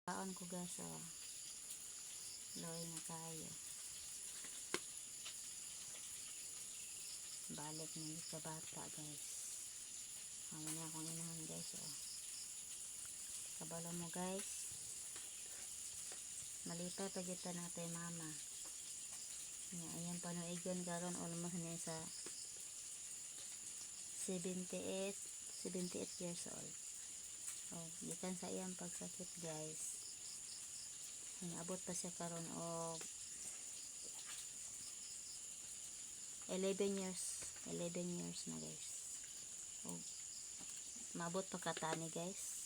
Kaon ko guys, oh. Loy na kayo. Balik ni sa bata guys. Mamaya akong inahan guys, oh. Kabalo mo guys. Malipay pagitan natin mama. Ayan panuigan karon almost na sa 78 years old. Oh, gikan sa iyang pagsakit guys. Abot pa siya karon og 11 years na guys. Oh, mabot pa katani guys.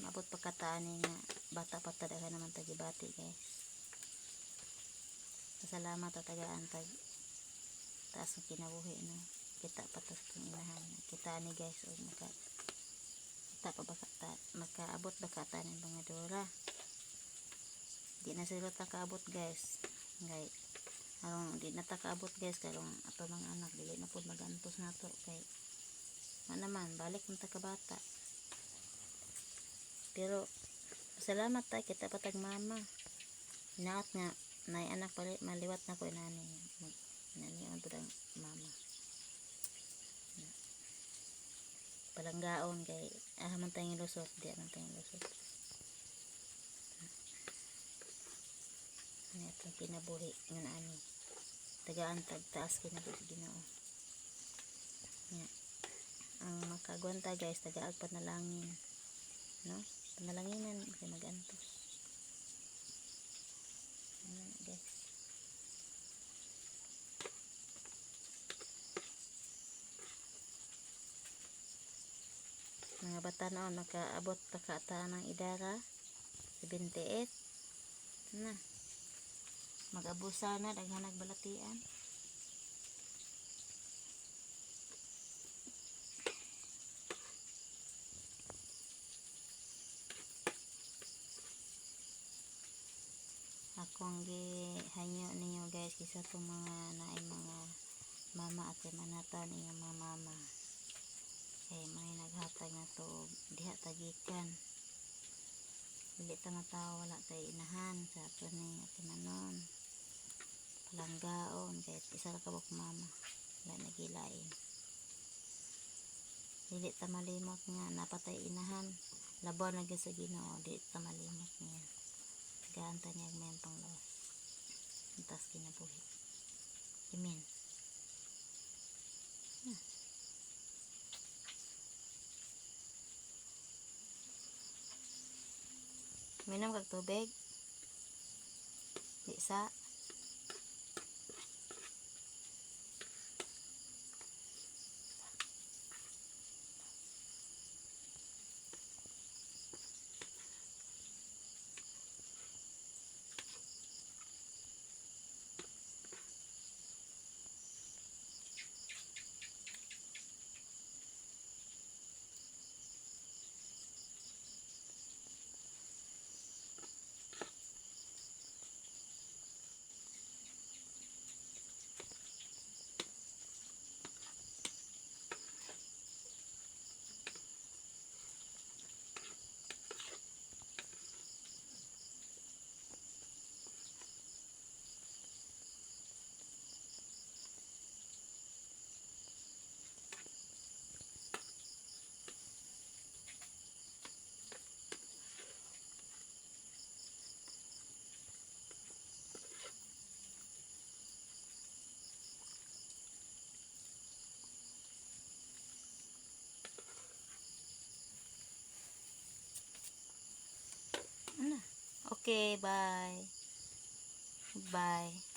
Mabot pa katani nga bata pa talaga naman tagibati guys. Salamat tagaan tag taas ng kinabuhi no. Kita patas kong inahan. Kita ni guys o kita pa ba makaabot ba kata ng mga dora. Di na sila takaabot guys. Ngay arong di na takaabot guys karong ato mga anak dili na pud magantos nato kay naman balik ng takabata. Pero salamat ta kita patag mama. Naat nga nay anak pali maliwat na ko inani. Nani ang tudang mama. Palanggaon kay man tayong lusot, di man tayong lusot. Ano itong kinabuhi ng ani. Tagaan tagtaas kinabuhi Ginoo. Nga. Ang makagwanta guys, tagaag panalangin. No? Panalanginan kay magantos. Ano guys. Mga bata noon nakaabot pa kata ng idara 78 na mag-abusa na daghan nagbalatian. Akong gihanyo ninyo guys kisa itong mga naay mga mama at manatan ninyong mga mama. Kay may naghatag na to diha tagikan. Dili ta mataw wala tay inahan sa ato ni atinanon. Palanggaon kay isa ra kabuk mama. Wala nagilain. Dili ta malimot nga napatay inahan. Labaw na gyud sa Ginoo, dili ta malimot niya. Tagaan ta niya may panglawas. Antas kinabuhi. Amen. Minom kag tubig. Di sa. Okay, bye. Bye.